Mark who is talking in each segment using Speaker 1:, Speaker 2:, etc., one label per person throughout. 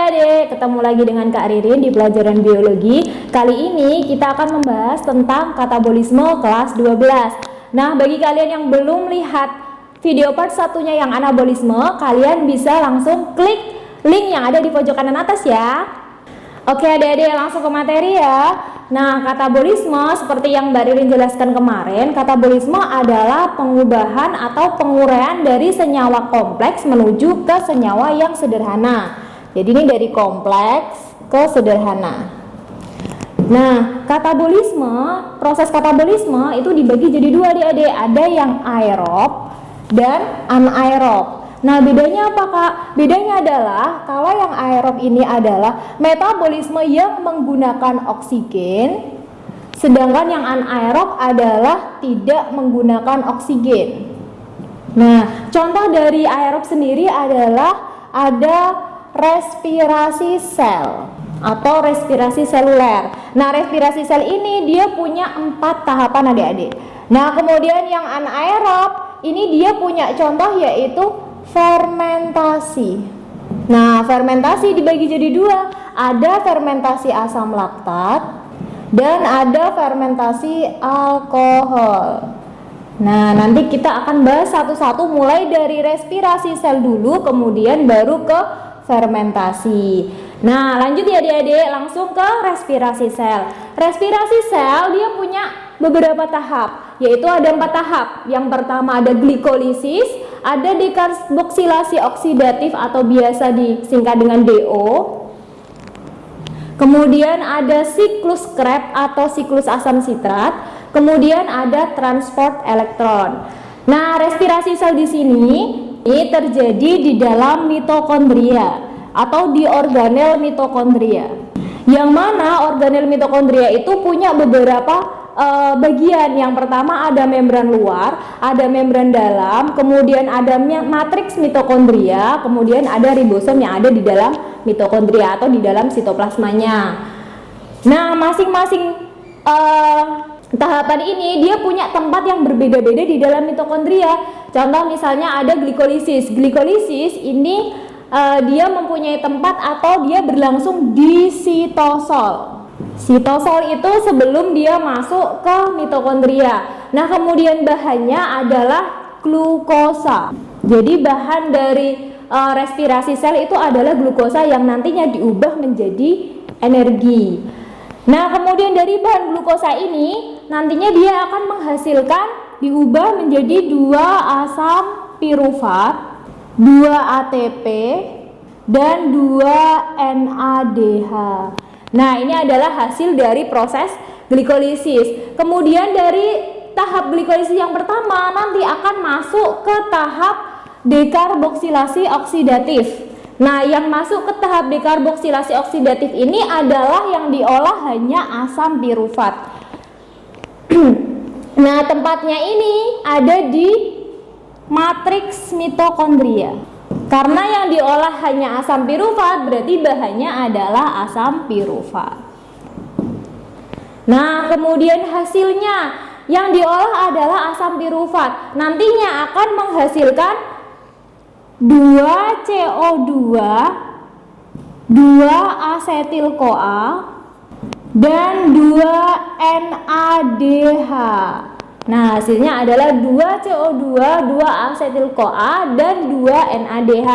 Speaker 1: adik-adik, ketemu lagi dengan Kak Ririn di pelajaran biologi. Kali ini kita akan membahas tentang katabolisme kelas 12. Nah, bagi kalian yang belum lihat video part satunya yang anabolisme, kalian bisa langsung klik link yang ada di pojok kanan atas ya. Oke adik-adik, langsung ke materi ya. Nah, katabolisme seperti yang Mbak Ririn jelaskan kemarin, katabolisme adalah pengubahan atau penguraian dari senyawa kompleks menuju ke senyawa yang sederhana. Jadi ini dari kompleks ke sederhana. Nah, katabolisme, proses katabolisme itu dibagi jadi dua adik-adik. Ada yang aerob dan anaerob. Nah, bedanya apa Kak? Bedanya adalah kalau yang aerob ini adalah metabolisme yang menggunakan oksigen, sedangkan yang anaerob adalah tidak menggunakan oksigen. Nah, contoh dari aerob sendiri adalah ada respirasi sel atau respirasi seluler. Nah, respirasi sel ini dia punya 4 tahapan adik-adik. Nah, kemudian yang anaerob ini dia punya contoh yaitu fermentasi. Nah, fermentasi dibagi jadi dua. Ada fermentasi asam laktat dan ada fermentasi alkohol. Nah, nanti kita akan bahas satu-satu mulai dari respirasi sel dulu, kemudian baru ke fermentasi. Nah, lanjut ya adik-adik, langsung ke respirasi sel. Respirasi sel dia punya beberapa tahap, yaitu ada 4 tahap. Yang pertama ada glikolisis, ada dekarboksilasi oksidatif atau biasa disingkat dengan DO. Kemudian ada siklus Krebs atau siklus asam sitrat. Kemudian ada transport elektron. Nah, respirasi sel di sini ini terjadi di dalam mitokondria atau di organel mitokondria. Yang mana organel mitokondria itu punya beberapa bagian. Yang pertama ada membran luar, ada membran dalam, kemudian ada matriks mitokondria, kemudian ada ribosom yang ada di dalam mitokondria atau di dalam sitoplasmanya. Nah, masing-masing tahapan ini dia punya tempat yang berbeda-beda di dalam mitokondria. Contoh misalnya ada glikolisis. Glikolisis ini dia mempunyai tempat atau dia berlangsung di sitosol. Sitosol itu sebelum dia masuk ke mitokondria. Nah, kemudian bahannya adalah glukosa. Jadi bahan dari respirasi sel itu adalah glukosa yang nantinya diubah menjadi energi. Nah, kemudian dari bahan glukosa ini nantinya dia akan menghasilkan diubah menjadi 2 asam pirufat, 2 ATP dan 2 NADH. Nah, ini adalah hasil dari proses glikolisis. Kemudian dari tahap glikolisis yang pertama nanti akan masuk ke tahap dekarboksilasi oksidatif. Nah, yang masuk ke tahap dekarboksilasi oksidatif ini adalah yang diolah hanya asam pirufat. Nah, tempatnya ini ada di matriks mitokondria. Karena yang diolah hanya asam pirufat, berarti bahannya adalah asam pirufat. Nah, kemudian hasilnya yang diolah adalah asam pirufat. Nantinya akan menghasilkan 2 CO2, 2 asetil-CoA, dan 2 NADH. Nah, hasilnya adalah 2 CO2, 2 asetil-CoA dan 2 NADH.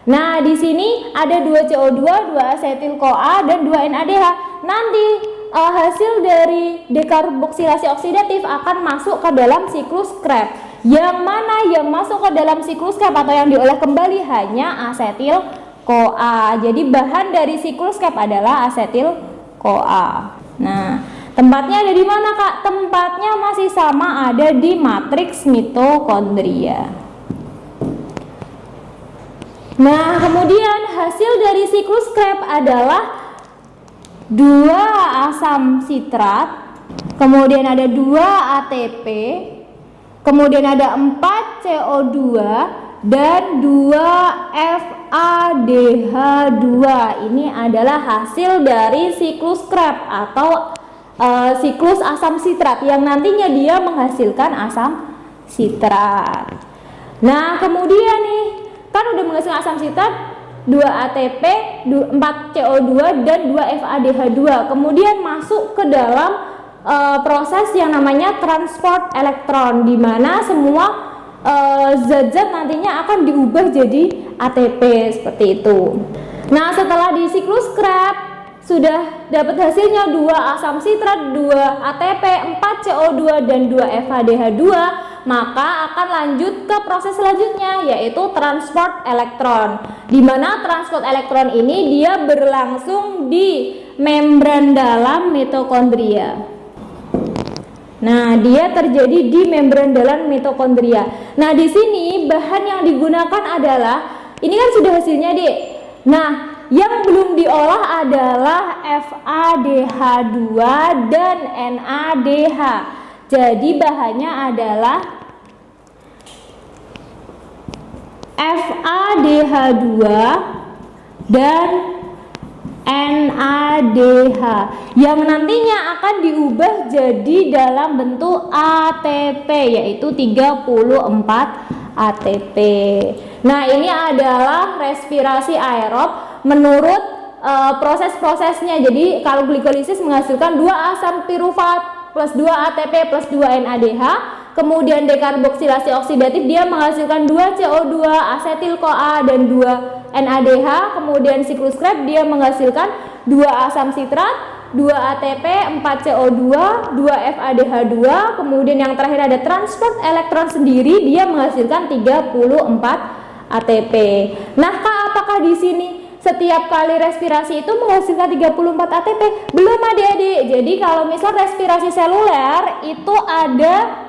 Speaker 1: Nah, di sini ada 2 CO2, 2 asetil-CoA dan 2 NADH. Nanti hasil dari dekarboksilasi oksidatif akan masuk ke dalam siklus Krebs. Yang mana yang masuk ke dalam siklus Krebs atau yang diolah kembali hanya asetil-CoA. Jadi bahan dari siklus Krebs adalah asetil-CoA. Nah, tempatnya ada di mana Kak? Tempatnya masih sama, ada di matriks mitokondria. Nah, kemudian hasil dari siklus Krebs adalah 2 asam sitrat, kemudian ada 2 ATP, kemudian ada 4 CO2 dan 2 FADH2. Ini adalah hasil dari siklus Krebs atau siklus asam sitrat yang nantinya dia menghasilkan asam sitrat. Nah, kemudian nih kan udah menghasilkan asam sitrat, 2 ATP, 4 CO2 dan 2 FADH2. Kemudian masuk ke dalam proses yang namanya transport elektron, di mana semua zat-zat nantinya akan diubah jadi ATP seperti itu. Nah, setelah di siklus Krebs sudah dapat hasilnya 2 asam sitrat, 2 ATP, 4 CO2 dan 2 FADH2, maka akan lanjut ke proses selanjutnya, yaitu transport elektron. Di mana transport elektron ini dia berlangsung di membran dalam mitokondria. Nah, dia terjadi di membran dalam mitokondria. Nah, di sini bahan yang digunakan adalah, ini kan sudah hasilnya, Dik. Nah, yang belum diolah adalah FADH2 dan NADH. Jadi bahannya adalah FADH2 dan NADH yang nantinya akan diubah jadi dalam bentuk ATP, yaitu 34 ATP. Nah, ini adalah respirasi aerob menurut proses-prosesnya. Jadi kalau glikolisis menghasilkan 2 asam pirufat plus 2 ATP plus 2 NADH, kemudian dekarboksilasi oksidatif dia menghasilkan 2 CO2 asetil-CoA dan 2 NADH, kemudian siklus Krebs dia menghasilkan 2 asam sitrat, 2 ATP, 4 CO2, 2 FADH2, kemudian yang terakhir ada transport elektron sendiri, dia menghasilkan 34 ATP. Nah, apakah di sini setiap kali respirasi itu menghasilkan 34 ATP? Belum, adik-adik. Jadi kalau misal respirasi seluler itu ada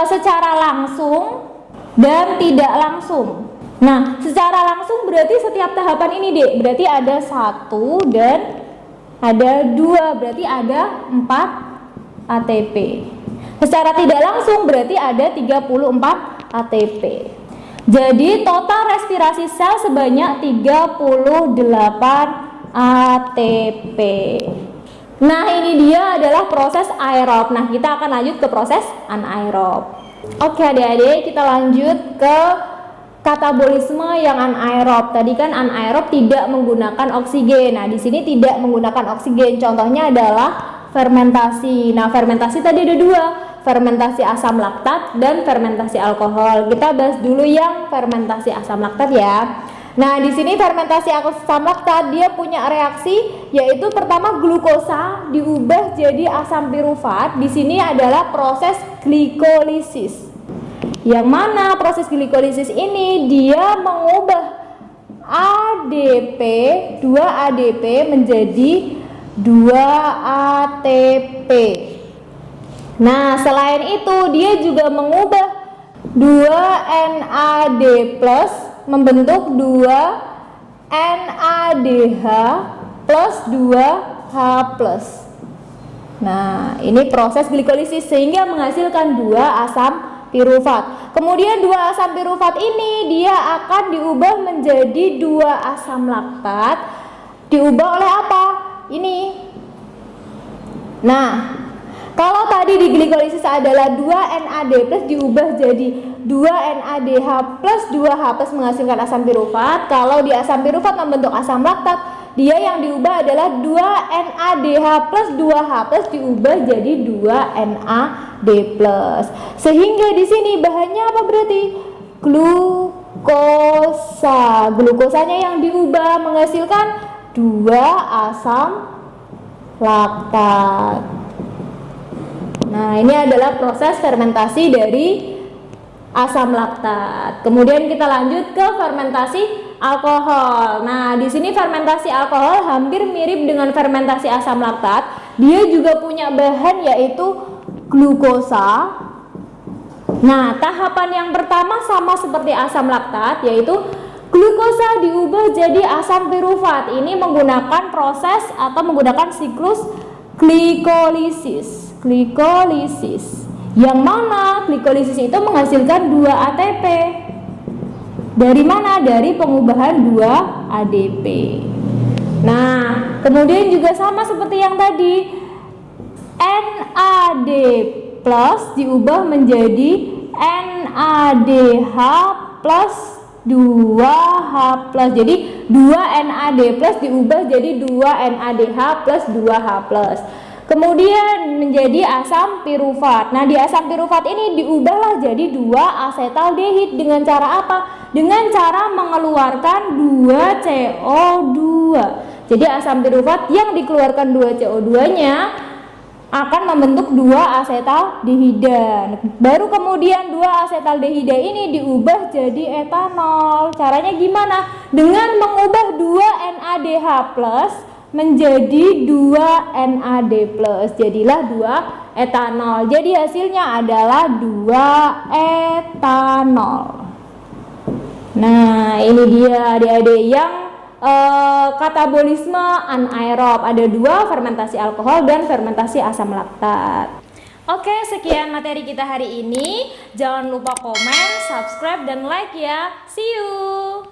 Speaker 1: secara langsung dan tidak langsung. Nah, secara langsung berarti setiap tahapan ini, Dek, berarti ada 1 dan ada 2, berarti ada 4 ATP. Secara tidak langsung berarti ada 34 ATP. Jadi total respirasi sel sebanyak 38 ATP. Nah, ini dia adalah proses aerob. Nah, kita akan lanjut ke proses anaerob. Oke, adik-adik, kita lanjut ke katabolisme yang anaerob. Tadi kan anaerob tidak menggunakan oksigen. Nah, di sini tidak menggunakan oksigen. Contohnya adalah fermentasi. Nah, fermentasi tadi ada 2, fermentasi asam laktat dan fermentasi alkohol. Kita bahas dulu yang fermentasi asam laktat ya. Nah, di sini fermentasi asam laktat dia punya reaksi, yaitu pertama glukosa diubah jadi asam pirufat. Di sini adalah proses glikolisis. Yang mana proses glikolisis ini dia mengubah ADP, 2 ADP menjadi 2 ATP. Nah, selain itu dia juga mengubah 2 NAD+ membentuk 2 NADH plus 2H+. Nah, ini proses glikolisis sehingga menghasilkan 2 asam pirufat. Kemudian 2 asam pirufat ini dia akan diubah menjadi 2 asam laktat. Diubah oleh apa? Ini. Nah, kalau tadi di glikolisis adalah 2 NAD+ diubah jadi 2 NADH plus 2H+ menghasilkan asam pirufat. Kalau di asam pirufat membentuk asam laktat, dia yang diubah adalah 2 NADH plus 2H+ diubah jadi 2 NAD+. Sehingga di sini bahannya apa berarti? Glukosa. Glukosanya yang diubah menghasilkan 2 asam laktat. Nah, ini adalah proses fermentasi dari asam laktat. Kemudian kita lanjut ke fermentasi alkohol. Nah, di sini fermentasi alkohol hampir mirip dengan fermentasi asam laktat. Dia juga punya bahan yaitu glukosa. Nah, tahapan yang pertama sama seperti asam laktat, yaitu glukosa diubah jadi asam pirufat. Ini menggunakan proses atau menggunakan siklus glikolisis. Yang mana glikolisis itu menghasilkan 2 ATP. Dari mana? Dari pengubahan 2 ADP. Nah, kemudian juga sama seperti yang tadi, NAD+ diubah menjadi NADH plus 2H+. Jadi 2NAD+ diubah jadi 2NADH plus 2H+. Kemudian menjadi asam pirufat. Nah, di asam pirufat ini diubahlah jadi 2-asetaldehid dengan cara apa? Dengan cara mengeluarkan 2CO2. Jadi asam pirufat yang dikeluarkan 2CO2-nya akan membentuk 2-asetaldehida. Baru kemudian 2-asetaldehida ini diubah jadi etanol. Caranya gimana? Dengan mengubah 2NADH+ menjadi 2NAD+, jadilah 2 etanol. Jadi hasilnya adalah 2 etanol. Nah, ini dia adik-adik yang katabolisme anaerob. Ada 2, fermentasi alkohol dan fermentasi asam laktat. Oke, sekian materi kita hari ini. Jangan lupa komen, subscribe, dan like ya. See you.